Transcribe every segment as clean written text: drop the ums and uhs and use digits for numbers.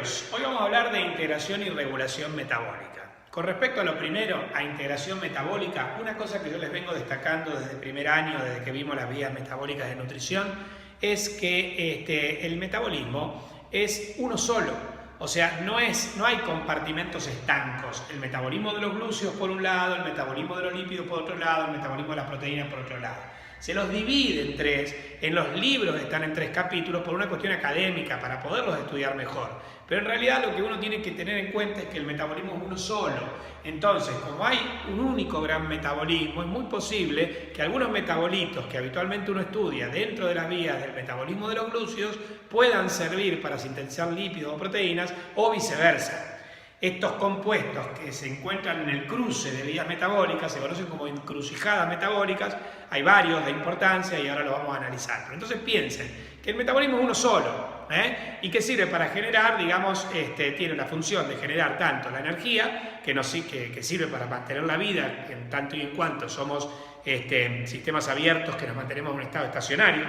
bienvenidos. Hoy vamos a hablar de integración y regulación metabólica. Con respecto a lo primero, a integración metabólica, una cosa que yo les vengo destacando desde el primer año, desde que vimos las vías metabólicas de nutrición, es que el metabolismo es uno solo. O sea, no hay compartimentos estancos. El metabolismo de los glúceos por un lado, el metabolismo de los lípidos por otro lado, el metabolismo de las proteínas por otro lado. Se los divide en tres, en los libros están en 3 capítulos por una cuestión académica, para poderlos estudiar mejor. Pero en realidad lo que uno tiene que tener en cuenta es que el metabolismo es uno solo. Entonces, como hay un único gran metabolismo, es muy posible que algunos metabolitos que habitualmente uno estudia dentro de las vías del metabolismo de los glúceos puedan servir para sintetizar lípidos o proteínas o viceversa. Estos compuestos que se encuentran en el cruce de vías metabólicas se conocen como encrucijadas metabólicas. Hay varios de importancia y ahora lo vamos a analizar. Pero entonces piensen que el metabolismo es uno solo y que sirve para generar, digamos, tiene la función de generar tanto la energía, que sirve para mantener la vida, en tanto y en cuanto somos sistemas abiertos que nos mantenemos en un estado estacionario.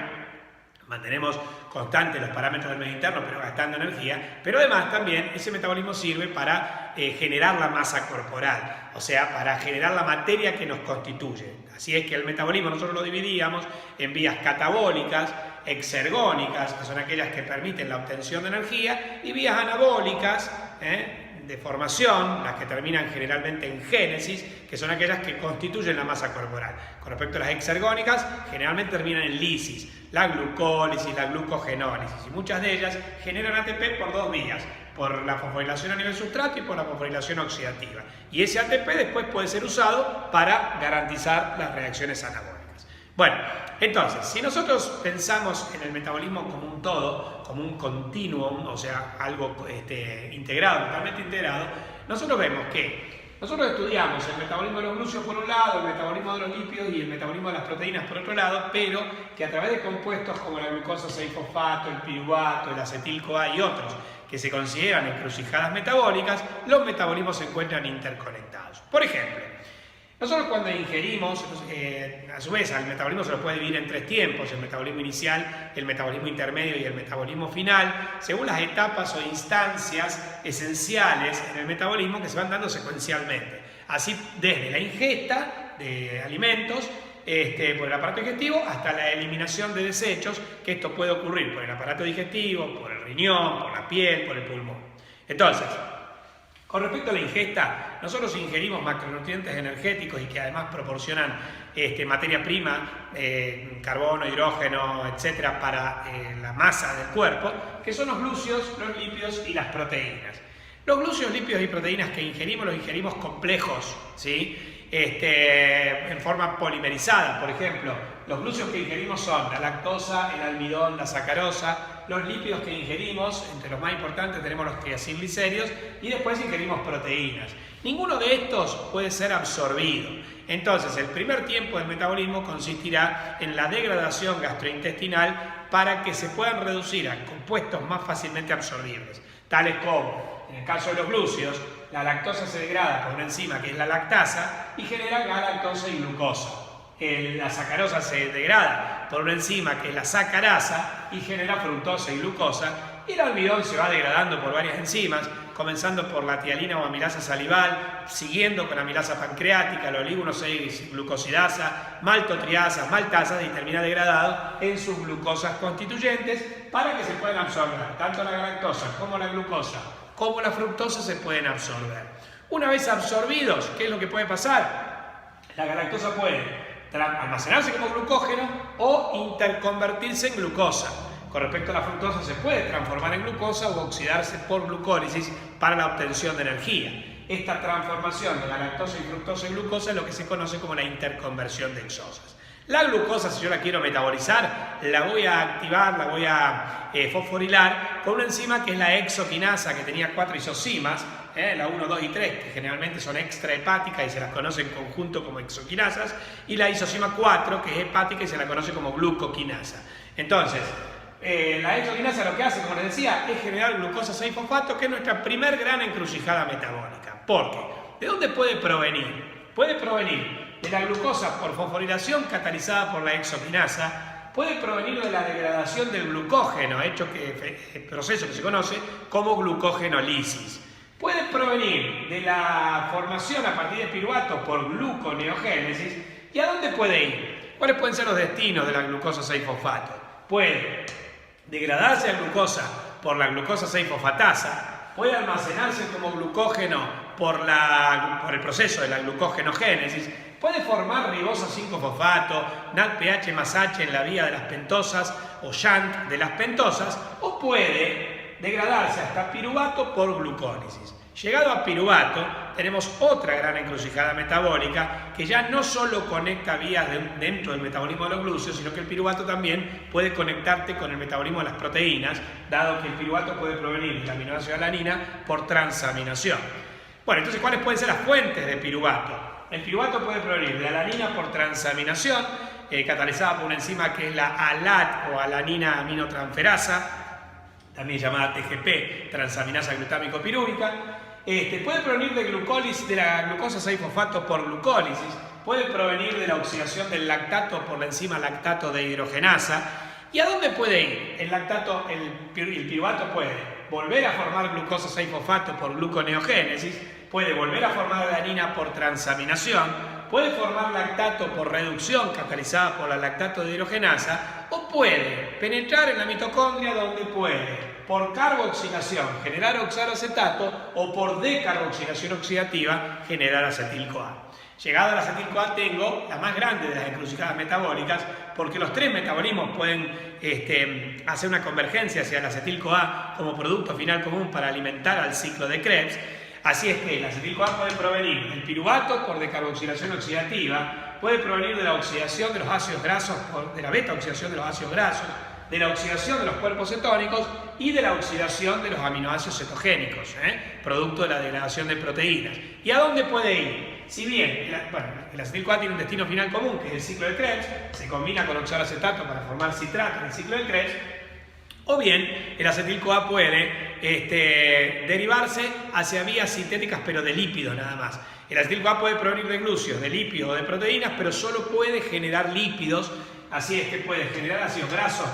Mantenemos constantes los parámetros del medio interno, pero gastando energía. Pero además también ese metabolismo sirve para generar la masa corporal, o sea, para generar la materia que nos constituye. Así es que el metabolismo nosotros lo dividíamos en vías catabólicas, exergónicas, que son aquellas que permiten la obtención de energía, y vías anabólicas, de formación, las que terminan generalmente en génesis, que son aquellas que constituyen la masa corporal. Con respecto a las exergónicas, generalmente terminan en lisis, la glucólisis, la glucogenólisis, y muchas de ellas generan ATP por 2 vías, por la fosforilación a nivel sustrato y por la fosforilación oxidativa. Y ese ATP después puede ser usado para garantizar las reacciones anabólicas. Bueno, entonces, si nosotros pensamos en el metabolismo como un todo, como un continuum, o sea, algo integrado, totalmente integrado, nosotros vemos que nosotros estudiamos el metabolismo de los glúceos por un lado, el metabolismo de los lípidos y el metabolismo de las proteínas por otro lado, pero que a través de compuestos como la glucosa 6-fosfato, el piruvato, el acetil-CoA y otros que se consideran encrucijadas metabólicas, los metabolismos se encuentran interconectados. Por ejemplo, nosotros cuando ingerimos, a su vez al metabolismo se lo puede dividir en 3 tiempos, el metabolismo inicial, el metabolismo intermedio y el metabolismo final, según las etapas o instancias esenciales en el metabolismo que se van dando secuencialmente. Así desde la ingesta de alimentos por el aparato digestivo hasta la eliminación de desechos, que esto puede ocurrir por el aparato digestivo, por el riñón, por la piel, por el pulmón. Entonces, con respecto a la ingesta, nosotros ingerimos macronutrientes energéticos y que además proporcionan materia prima, carbono, hidrógeno, etcétera, para la masa del cuerpo, que son los glúceos, los lípidos y las proteínas. Los glúceos, lípidos y proteínas que ingerimos, los ingerimos complejos, ¿sí? En forma polimerizada. Por ejemplo, los glúceos que ingerimos son la lactosa, el almidón, la sacarosa. Los lípidos que ingerimos, entre los más importantes tenemos los triacilglicéridos, y después ingerimos proteínas. Ninguno de estos puede ser absorbido. Entonces, el primer tiempo del metabolismo consistirá en la degradación gastrointestinal para que se puedan reducir a compuestos más fácilmente absorbibles, tales como, en el caso de los glúceos, la lactosa se degrada por una enzima que es la lactasa y genera galactosa y glucosa. La sacarosa se degrada por una enzima que es la sacarasa y genera fructosa y glucosa. Y el almidón se va degradando por varias enzimas, comenzando por la tialina o amilasa salival, siguiendo con amilasa pancreática, la oligo 6-glucosidasa, maltotriasa, maltasas, y termina degradado en sus glucosas constituyentes para que se puedan absorber. Tanto la galactosa como la glucosa como la fructosa se pueden absorber. Una vez absorbidos, ¿qué es lo que puede pasar? La galactosa puede almacenarse como glucógeno o interconvertirse en glucosa. Con respecto a la fructosa, se puede transformar en glucosa o oxidarse por glucólisis para la obtención de energía. Esta transformación de la lactosa y fructosa en glucosa es lo que se conoce como la interconversión de exosas. La glucosa, si yo la quiero metabolizar, la voy a activar, la voy a fosforilar con una enzima que es la exoquinasa, que tenía 4 isocimas, la 1, 2 y 3, que generalmente son extrahepáticas y se las conoce en conjunto como exoquinasas, y la isocima 4, que es hepática y se la conoce como glucoquinasa. Entonces, la exoquinasa lo que hace, como les decía, es generar glucosa 6-fosfato, que es nuestra primer gran encrucijada metabólica. ¿Por qué? ¿De dónde puede provenir? Puede provenir de la glucosa por fosforilación catalizada por la exoquinasa, puede provenir de la degradación del glucógeno, proceso que se conoce como glucogenólisis. Puede provenir de la formación a partir de piruvato por gluconeogénesis. ¿Y a dónde puede ir? ¿Cuáles pueden ser los destinos de la glucosa 6-fosfato? Puede degradarse la glucosa por la glucosa 6-fosfatasa, puede almacenarse como glucógeno por el proceso de la glucogenogénesis, puede formar ribosa 5-fosfato, NADPH más H en la vía de las pentosas o shunt de las pentosas, o puede degradarse hasta piruvato por glucólisis. Llegado a piruvato, tenemos otra gran encrucijada metabólica que ya no solo conecta vías dentro del metabolismo de los glúceos, sino que el piruvato también puede conectarte con el metabolismo de las proteínas, dado que el piruvato puede provenir del aminoácido alanina por transaminación. Bueno, entonces, ¿cuáles pueden ser las fuentes de piruvato? El piruvato puede provenir de alanina por transaminación, catalizada por una enzima que es la ALAT o alanina aminotransferasa, también llamada TGP, transaminasa glutámico-pirúvica. Puede provenir de la glucosa 6-fosfato por glucólisis, puede provenir de la oxidación del lactato por la enzima lactato dehidrogenasa. ¿Y a dónde puede ir? El piruvato puede volver a formar glucosa 6-fosfato por gluconeogénesis, puede volver a formar alanina por transaminación, puede formar lactato por reducción catalizada por la lactato dehidrogenasa, o puede penetrar en la mitocondria donde puede por carboxilación generar oxaloacetato o por decarboxilación oxidativa generar acetil-CoA. Llegado al acetil-CoA tengo la más grande de las encrucijadas metabólicas, porque los tres metabolismos pueden hacer una convergencia hacia el acetil-CoA como producto final común para alimentar al ciclo de Krebs. Así es que el acetil-CoA puede provenir del piruvato por decarboxilación oxidativa, puede provenir de la oxidación de los ácidos grasos, de la beta-oxidación de los ácidos grasos, de la oxidación de los cuerpos cetónicos y de la oxidación de los aminoácidos cetogénicos, producto de la degradación de proteínas. ¿Y a dónde puede ir? Si bien el acetil-CoA tiene un destino final común, que es el ciclo de Krebs, se combina con oxaloacetato para formar citrato en el ciclo de Krebs, o bien el acetil-CoA puede derivarse hacia vías sintéticas, pero de lípidos nada más. El acetil-CoA puede provenir de glúceos, de lípidos o de proteínas, pero solo puede generar lípidos. Así es que puede generar ácidos grasos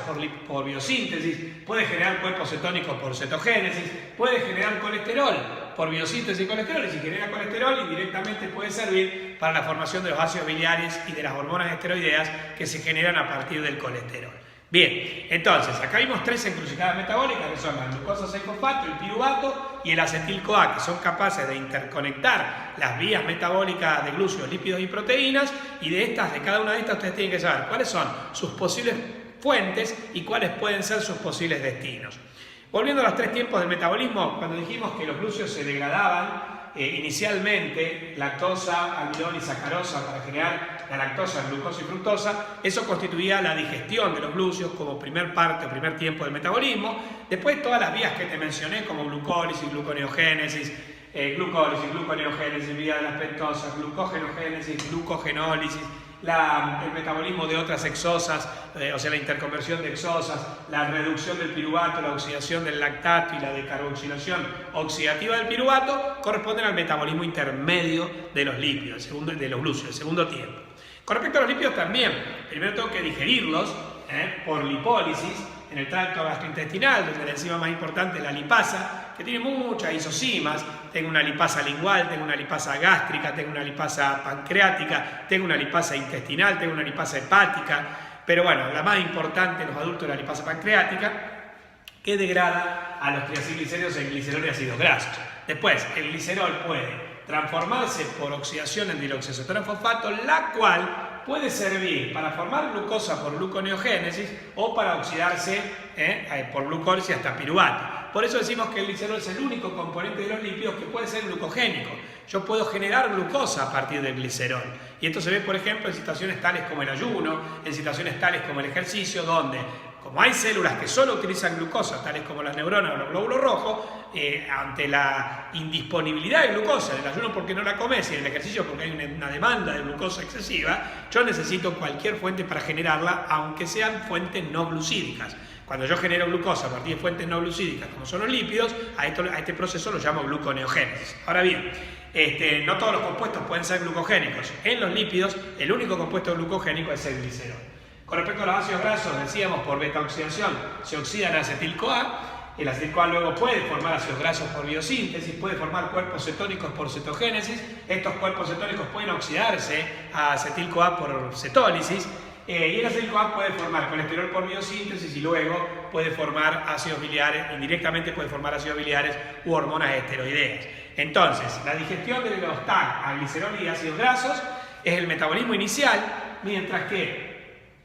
por biosíntesis, puede generar cuerpos cetónicos por cetogénesis, puede generar colesterol por biosíntesis y colesterol, y si genera colesterol indirectamente puede servir para la formación de los ácidos biliares y de las hormonas esteroideas que se generan a partir del colesterol. Bien, entonces, acá vimos tres encrucijadas metabólicas que son la glucosa 6-fosfato, el piruvato y el acetil-CoA, que son capaces de interconectar las vías metabólicas de glúceos, lípidos y proteínas, y de cada una de estas ustedes tienen que saber cuáles son sus posibles fuentes y cuáles pueden ser sus posibles destinos. Volviendo a los tres tiempos del metabolismo, cuando dijimos que los glúceos se degradaban inicialmente lactosa, almidón y sacarosa para generar la lactosa, glucosa y fructosa, eso constituía la digestión de los glúceos como primer tiempo del metabolismo. Después todas las vías que te mencioné como glucólisis, gluconeogénesis, gluconeogénesis, vía de las pentosas, glucogenogénesis, glucogenólisis, el metabolismo de otras exosas, o sea, la interconversión de exosas, la reducción del piruvato, la oxidación del lactato y la decarboxilación oxidativa del piruvato corresponden al metabolismo intermedio de los lípidos, de los glúceos, el segundo tiempo. Con respecto a los lípidos también, primero tengo que digerirlos por lipólisis en el tracto gastrointestinal, donde la enzima más importante es la lipasa, que tiene muchas isozimas. Tengo una lipasa lingual, tengo una lipasa gástrica, tengo una lipasa pancreática, tengo una lipasa intestinal, tengo una lipasa hepática, pero bueno, la más importante en los adultos es la lipasa pancreática, que degrada a los triacilglicéridos en glicerol y ácidos grasos. Después, el glicerol puede transformarse por oxidación en dioxicetronfosfato, la cual puede servir para formar glucosa por gluconeogénesis o para oxidarse por glucólisis hasta piruvato. Por eso decimos que el glicerol es el único componente de los lípidos que puede ser glucogénico. Yo puedo generar glucosa a partir del glicerol. Y esto se ve, por ejemplo, en situaciones tales como el ayuno, en situaciones tales como el ejercicio, donde, como hay células que solo utilizan glucosa, tales como las neuronas o los glóbulos rojos, ante la indisponibilidad de glucosa en el ayuno porque no la comes y en el ejercicio porque hay una demanda de glucosa excesiva, yo necesito cualquier fuente para generarla, aunque sean fuentes no glucídicas. Cuando yo genero glucosa a partir de fuentes no glucídicas, como son los lípidos, a este proceso lo llamo gluconeogénesis. Ahora bien, no todos los compuestos pueden ser glucogénicos. En los lípidos, el único compuesto glucogénico es el glicerol. Con respecto a los ácidos grasos, decíamos por beta oxidación se oxidan a acetil-CoA. El acetil-CoA luego puede formar ácidos grasos por biosíntesis, puede formar cuerpos cetónicos por cetogénesis. Estos cuerpos cetónicos pueden oxidarse a acetil-CoA por cetólisis. Y el acetil-CoA puede formar colesterol por biosíntesis y luego puede formar ácidos biliares, indirectamente puede formar ácidos biliares u hormonas esteroideas. Entonces, la digestión de los TAG a glicerol y ácidos grasos es el metabolismo inicial, mientras que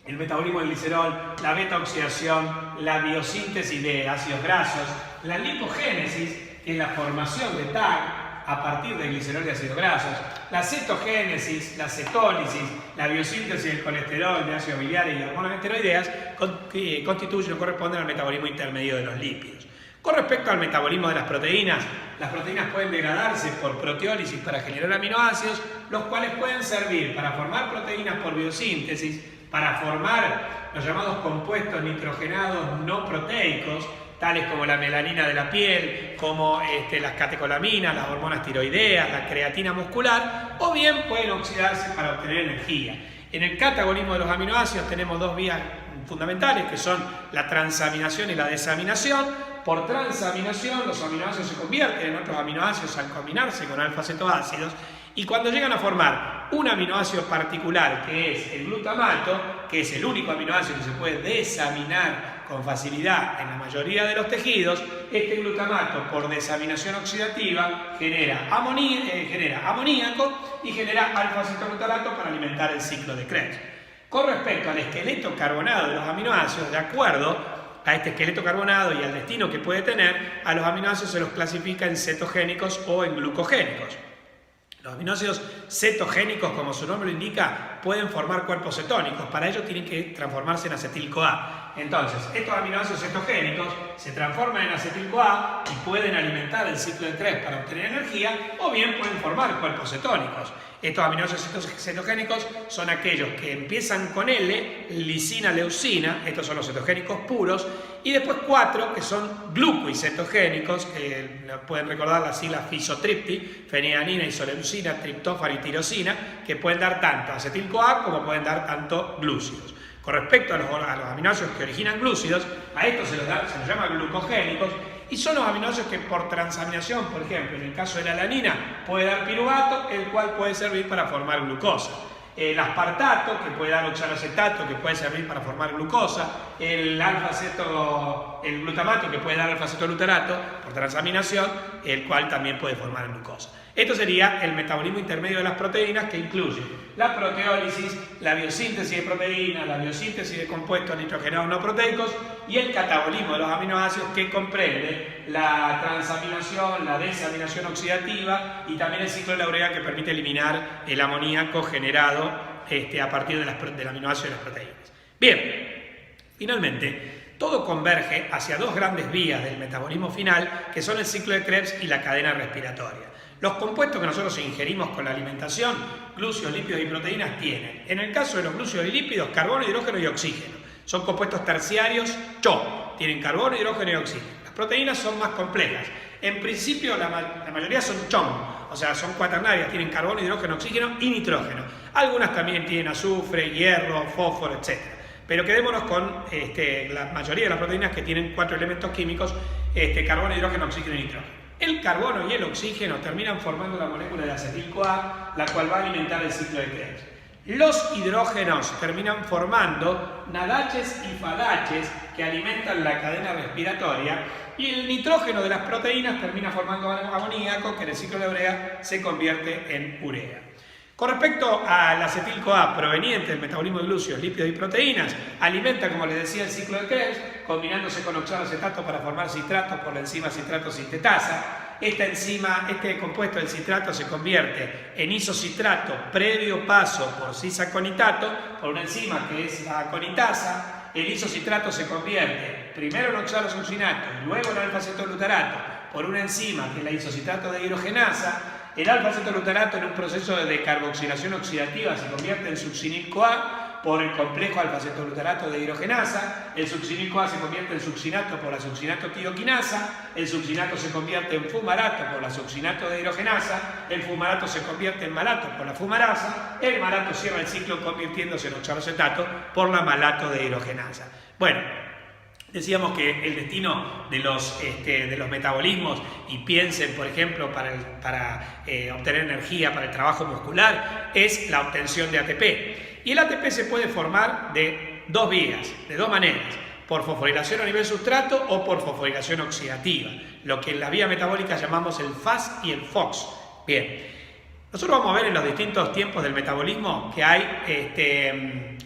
el metabolismo del glicerol, la beta oxidación, la biosíntesis de ácidos grasos, la lipogénesis, que es la formación de TAG a partir del glicerol y ácidos grasos, la cetogénesis, la cetólisis, la biosíntesis del colesterol, de ácidos biliares y hormonas esteroideas constituyen o corresponden al metabolismo intermedio de los lípidos. Con respecto al metabolismo de las proteínas pueden degradarse por proteólisis para generar aminoácidos, los cuales pueden servir para formar proteínas por biosíntesis, para formar los llamados compuestos nitrogenados no proteicos, tales como la melanina de la piel, como las catecolaminas, las hormonas tiroideas, la creatina muscular, o bien pueden oxidarse para obtener energía. En el catabolismo de los aminoácidos tenemos dos vías fundamentales, que son la transaminación y la desaminación. Por transaminación, los aminoácidos se convierten en otros aminoácidos al combinarse con alfa-cetoácidos, y cuando llegan a formar un aminoácido particular, que es el glutamato, que es el único aminoácido que se puede desaminar con facilidad en la mayoría de los tejidos, este glutamato por desaminación oxidativa genera amoníaco y genera alfa-cetoglutarato para alimentar el ciclo de Krebs. Con respecto al esqueleto carbonado de los aminoácidos, de acuerdo a este esqueleto carbonado y al destino que puede tener, a los aminoácidos se los clasifica en cetogénicos o en glucogénicos. Los aminoácidos cetogénicos, como su nombre lo indica, pueden formar cuerpos cetónicos. Para ello tienen que transformarse en acetil-CoA. Entonces, estos aminoácidos cetogénicos se transforman en acetil-CoA y pueden alimentar el ciclo de Krebs para obtener energía, o bien pueden formar cuerpos cetónicos. Estos aminoácidos cetogénicos son aquellos que empiezan con L, lisina, leucina, estos son los cetogénicos puros, y después 4 que son glucoiscetogénicos, que pueden recordar las siglas fisotripti, fenilanina, isoleucina, triptófano y tirosina, que pueden dar tanto acetil-CoA como pueden dar tanto glúcidos. Con respecto a los aminoácidos que originan glúcidos, a estos se los llama glucogénicos, y son los aminoácidos que por transaminación, por ejemplo, en el caso de la alanina, puede dar piruvato, el cual puede servir para formar glucosa. El aspartato, que puede dar oxaloacetato, que puede servir para formar glucosa. El glutamato, que puede dar alfa-cetoglutarato por transaminación, el cual también puede formar glucosa. Esto sería el metabolismo intermedio de las proteínas, que incluye la proteólisis, la biosíntesis de proteínas, la biosíntesis de compuestos nitrogenados no proteicos y el catabolismo de los aminoácidos, que comprende la transaminación, la desaminación oxidativa y también el ciclo de la urea, que permite eliminar el amoníaco generado a partir del aminoácido de las proteínas. Bien, finalmente, todo converge hacia dos grandes vías del metabolismo final, que son el ciclo de Krebs y la cadena respiratoria. Los compuestos que nosotros ingerimos con la alimentación, glúcidos, lípidos y proteínas, tienen, en el caso de los glúcidos y lípidos, carbono, hidrógeno y oxígeno. Son compuestos terciarios CHO, tienen carbono, hidrógeno y oxígeno. Las proteínas son más complejas. En principio, la mayoría son CHOM, o sea, son cuaternarias, tienen carbono, hidrógeno, oxígeno y nitrógeno. Algunas también tienen azufre, hierro, fósforo, etc. Pero quedémonos con la mayoría de las proteínas que tienen 4 elementos químicos, carbono, hidrógeno, oxígeno y nitrógeno. El carbono y el oxígeno terminan formando la molécula de acetil-CoA, la cual va a alimentar el ciclo de Krebs. Los hidrógenos terminan formando NADHs y FADHs, que alimentan la cadena respiratoria, y el nitrógeno de las proteínas termina formando amoníaco, que en el ciclo de urea se convierte en urea. Con respecto al acetil-CoA proveniente del metabolismo de glúcidos, lípidos y proteínas, alimenta, como les decía, el ciclo de Krebs, combinándose con oxaloacetato para formar citratos por la enzima citrato sintetasa. Este compuesto del citrato se convierte en isocitrato previo paso por cisaconitato, por una enzima que es la aconitasa. El isocitrato se convierte primero en oxalosuccinato y luego en alfa-cetoglutarato por una enzima que es la isocitrato de hidrogenasa. El alfa-cetoglutarato, en un proceso de decarboxilación oxidativa, se convierte en succinil-CoA, por el complejo alfa-cetoglutarato de hidrogenasa, el succinil-CoA se convierte en succinato por la succinato-tioquinasa, el succinato se convierte en fumarato por la succinato de hidrogenasa, el fumarato se convierte en malato por la fumarasa, el malato cierra el ciclo convirtiéndose en oxaloacetato por la malato de hidrogenasa. Bueno, decíamos que el destino de los metabolismos, y piensen, por ejemplo, para obtener energía para el trabajo muscular, es la obtención de ATP. Y el ATP se puede formar de dos vías, de dos maneras: por fosforilación a nivel sustrato o por fosforilación oxidativa, lo que en la vía metabólica llamamos el FAS y el FOX. Bien, nosotros vamos a ver en los distintos tiempos del metabolismo que hay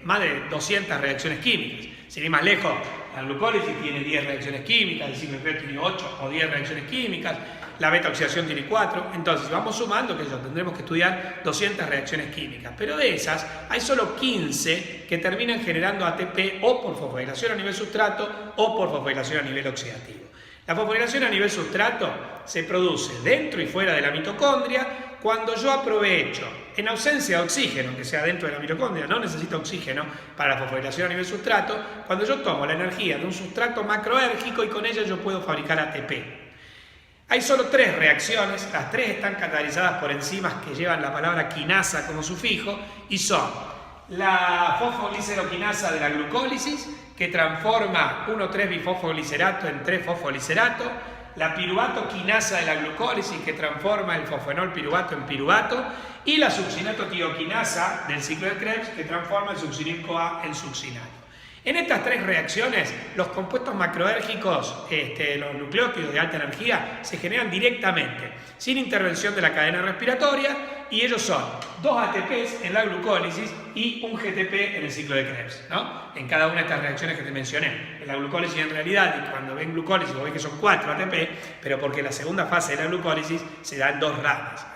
más de 200 reacciones químicas. Sin ir más lejos, la glucólisis tiene 10 reacciones químicas, el ciclo Krebs tiene 8 o 10 reacciones químicas, la beta-oxidación tiene 4, entonces si vamos sumando, que tendremos que estudiar 200 reacciones químicas, pero de esas hay solo 15 que terminan generando ATP o por fosforilación a nivel sustrato o por fosforilación a nivel oxidativo. La fosforilación a nivel sustrato se produce dentro y fuera de la mitocondria cuando yo aprovecho, en ausencia de oxígeno, que sea dentro de la mitocondria, no necesito oxígeno para la fosforilación a nivel sustrato, cuando yo tomo la energía de un sustrato macroérgico y con ella yo puedo fabricar ATP. Hay solo 3 reacciones, las 3 están catalizadas por enzimas que llevan la palabra quinasa como sufijo y son la fosfogliceroquinasa de la glucólisis, que transforma 1,3-bifosfoglicerato en 3-fosfolicerato, la piruvato-quinasa de la glucólisis, que transforma el fosfenol piruvato en piruvato, y la succinato-tioquinasa del ciclo de Krebs, que transforma el succinil-CoA en succinato. En estas 3 reacciones, los compuestos macroérgicos, los nucleótidos de alta energía, se generan directamente, sin intervención de la cadena respiratoria, y ellos son 2 ATPs en la glucólisis y un GTP en el ciclo de Krebs, ¿no? En cada una de estas reacciones que te mencioné. En la glucólisis, en realidad, y cuando ven glucólisis, ven que son 4 ATP, pero porque la segunda fase de la glucólisis se da en 2 ramas.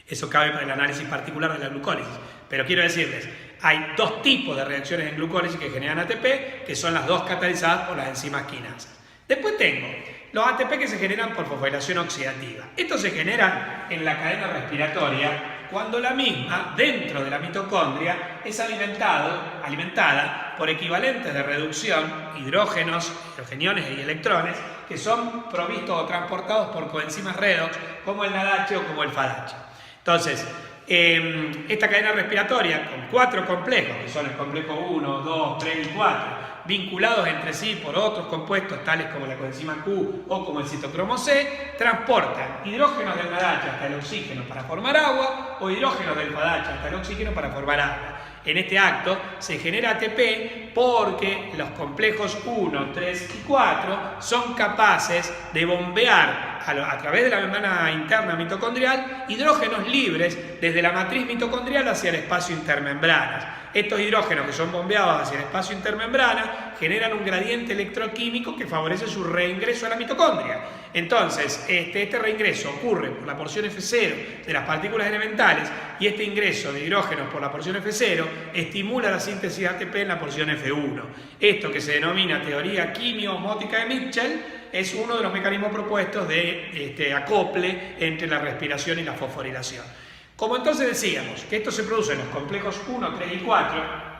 Eso cabe para el análisis particular de la glucólisis. Pero quiero decirles, hay 2 tipos de reacciones en glucólisis que generan ATP, que son las 2 catalizadas por las enzimas quinasas. Después tengo los ATP que se generan por fosforilación oxidativa. Estos se generan en la cadena respiratoria cuando la misma, dentro de la mitocondria, es alimentada por equivalentes de reducción, hidrógenos, hidrogeniones y electrones, que son provistos o transportados por coenzimas redox, como el NADH o como el FADH. Entonces, esta cadena respiratoria, con 4 complejos, que son el complejo 1, 2, 3 y 4, vinculados entre sí por otros compuestos tales como la coenzima Q o como el citocromo C, transportan hidrógenos del NADH hasta el oxígeno para formar agua o hidrógenos del FADH hasta el oxígeno para formar agua. En este acto se genera ATP porque los complejos 1, 3 y 4 son capaces de bombear a través de la membrana interna mitocondrial hidrógenos libres desde la matriz mitocondrial hacia el espacio intermembranas. Estos hidrógenos que son bombeados hacia el espacio intermembrana generan un gradiente electroquímico que favorece su reingreso a la mitocondria. Entonces, este reingreso ocurre por la porción F0 de las partículas elementales y este ingreso de hidrógenos por la porción F0 estimula la síntesis de ATP en la porción F1. Esto, que se denomina teoría quimio-osmótica de Mitchell, es uno de los mecanismos propuestos de acople entre la respiración y la fosforilación. Como entonces decíamos que esto se produce en los complejos 1, 3 y 4,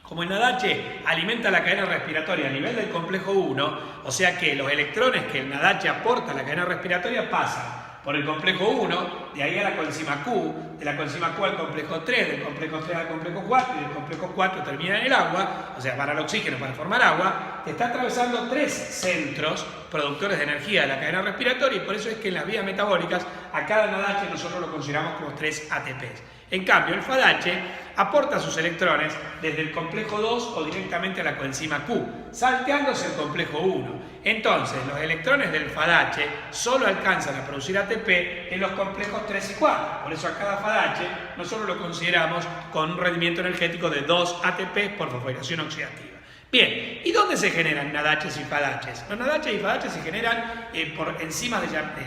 como el NADH alimenta la cadena respiratoria a nivel del complejo 1, o sea que los electrones que el NADH aporta a la cadena respiratoria pasan por el complejo 1, de ahí a la coenzima Q, de la coenzima Q al complejo 3, del complejo 3 al complejo 4, y del complejo 4 termina en el agua, o sea, para el oxígeno, para formar agua, te está atravesando 3 centros productores de energía de la cadena respiratoria, y por eso es que en las vías metabólicas a cada NADH nosotros lo consideramos como 3 ATPs. En cambio, el FADH aporta sus electrones desde el complejo 2 o directamente a la coenzima Q, salteándose el complejo 1. Entonces, los electrones del FADH solo alcanzan a producir ATP en los complejos 3 y 4. Por eso a cada FADH nosotros lo consideramos con un rendimiento energético de 2 ATP por fosforilación oxidativa. Bien, ¿y dónde se generan NADHs y FADHs? Los NADHs y FADHs se generan por enzimas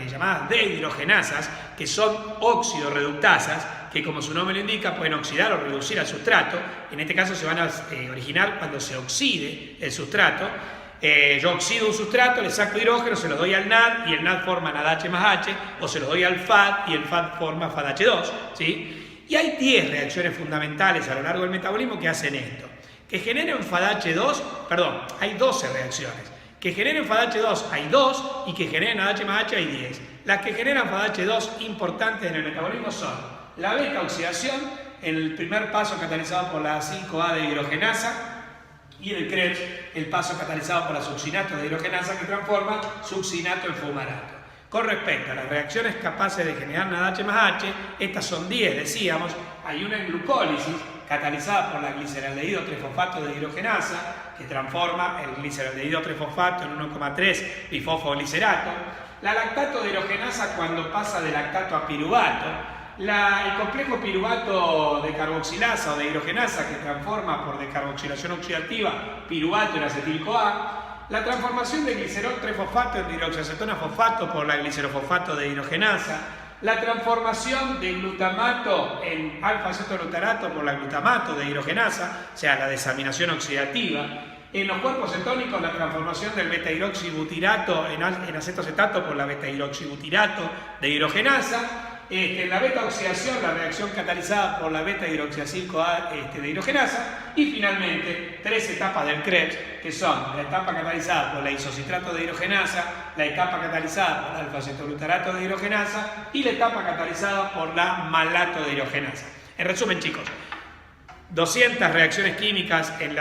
llamadas dehidrogenasas, que son óxido-reductasas, que como su nombre lo indica pueden oxidar o reducir al sustrato. En este caso se van a originar cuando se oxide el sustrato. Yo oxido un sustrato, le saco hidrógeno, se lo doy al NAD y el NAD forma NADH más H, o se lo doy al FAD y el FAD forma FADH2, ¿sí? Y hay 10 reacciones fundamentales a lo largo del metabolismo que hacen esto. Que generen FADH2, perdón, hay 12 reacciones. Que generen FADH2 hay 2 y que generen ADH+H hay 10. Las que generan FADH2 importantes en el metabolismo son la beta-oxidación, en el primer paso catalizado por la 5A de hidrogenasa, y en el Krebs el paso catalizado por la succinato de hidrogenasa que transforma succinato en fumarato. Con respecto a las reacciones capaces de generar NADH+H, estas son 10, decíamos. Hay una en glucólisis catalizada por la gliceraldehído 3-fosfato de hidrogenasa que transforma el gliceraldehído 3-fosfato en 1,3 bifosfoglicerato. La lactato de hidrogenasa cuando pasa de lactato a piruvato. El complejo piruvato de carboxilasa o de hidrogenasa que transforma por decarboxilación oxidativa piruvato en acetil-CoA. La transformación de glicerol 3-fosfato en dihidroxiacetona fosfato por la glicerofosfato de hidrogenasa. La transformación de glutamato en alfa-acetoglutarato por la glutamato de hidrogenasa, o sea, la desaminación oxidativa. En los cuerpos cetónicos, la transformación del beta-hidroxibutirato en acetoacetato por la beta-hidroxibutirato de hidrogenasa. En la beta-oxidación, la reacción catalizada por la beta-hidroxiacil-CoA de hidrogenasa. Y finalmente, 3 etapas del Krebs, que son la etapa catalizada por la isocitrato de hidrogenasa, la etapa catalizada por el alfa-acetoglutarato de hidrogenasa y la etapa catalizada por la malato de hidrogenasa. En resumen, chicos, 200 reacciones químicas en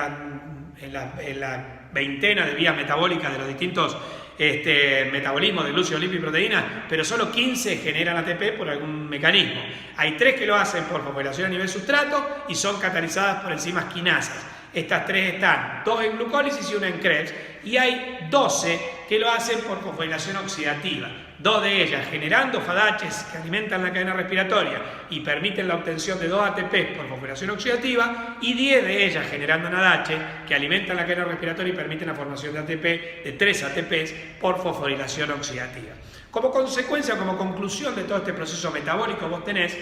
la veintena de vías metabólicas de los distintos metabolismo de glúcidos, lípidos y proteínas, pero solo 15 generan ATP por algún mecanismo. Hay 3 que lo hacen por fosforilación a nivel sustrato y son catalizadas por enzimas quinasas. Estas 3 están, 2 en glucólisis y 1 en Krebs, y hay 12 que lo hacen por fosforilación oxidativa. 2 de ellas generando FADHs que alimentan la cadena respiratoria y permiten la obtención de 2 ATP por fosforilación oxidativa, y 10 de ellas generando NADH que alimentan la cadena respiratoria y permiten la formación de ATP, de 3 ATPs por fosforilación oxidativa. Como consecuencia, como conclusión de todo este proceso metabólico, vos tenés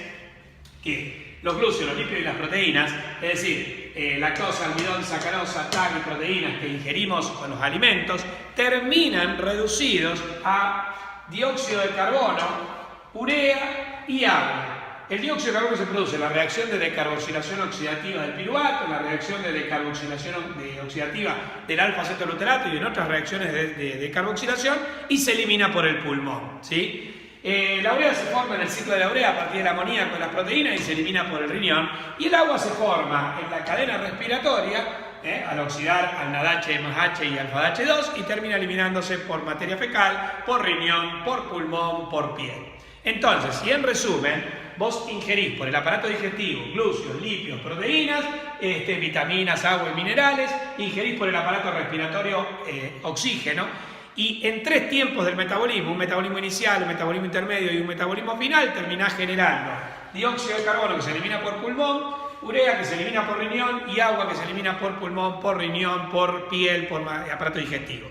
que los glúcidos, los lípidos y las proteínas, es decir, lactosa, almidón, sacarosa, TAC y proteínas que ingerimos con los alimentos, terminan reducidos a dióxido de carbono, urea y agua. El dióxido de carbono se produce en la reacción de decarboxilación oxidativa del piruvato, en la reacción de decarboxilación oxidativa del alfa-acetoglutarato y en otras reacciones de decarboxilación, y se elimina por el pulmón, ¿sí? La urea se forma en el ciclo de la urea a partir del amoníaco de las proteínas y se elimina por el riñón, y el agua se forma en la cadena respiratoria al oxidar al NADH+H y al FADH2 y termina eliminándose por materia fecal, por riñón, por pulmón, por piel. Entonces, si en resumen, vos ingerís por el aparato digestivo glúcidos, lípidos, proteínas, vitaminas, agua y minerales, ingerís por el aparato respiratorio oxígeno, y en 3 tiempos del metabolismo, un metabolismo inicial, un metabolismo intermedio y un metabolismo final, terminás generando dióxido de carbono que se elimina por pulmón, urea que se elimina por riñón y agua que se elimina por pulmón, por riñón, por piel, por aparato digestivo.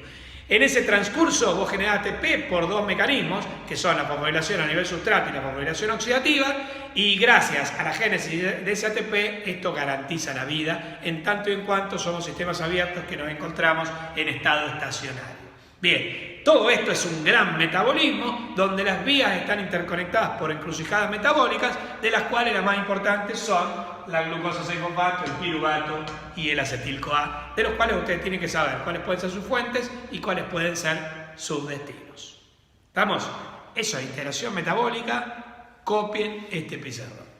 En ese transcurso vos generás ATP por 2 mecanismos, que son la fosforilación a nivel sustrato y la fosforilación oxidativa, y gracias a la génesis de ese ATP, esto garantiza la vida, en tanto y en cuanto somos sistemas abiertos que nos encontramos en estado estacionario. Bien, todo esto es un gran metabolismo donde las vías están interconectadas por encrucijadas metabólicas, de las cuales las más importantes son la glucosa 6-fosfato, el piruvato y el acetil-CoA, de los cuales ustedes tienen que saber cuáles pueden ser sus fuentes y cuáles pueden ser sus destinos. ¿Estamos? Eso es integración metabólica. Copien este pizarrón.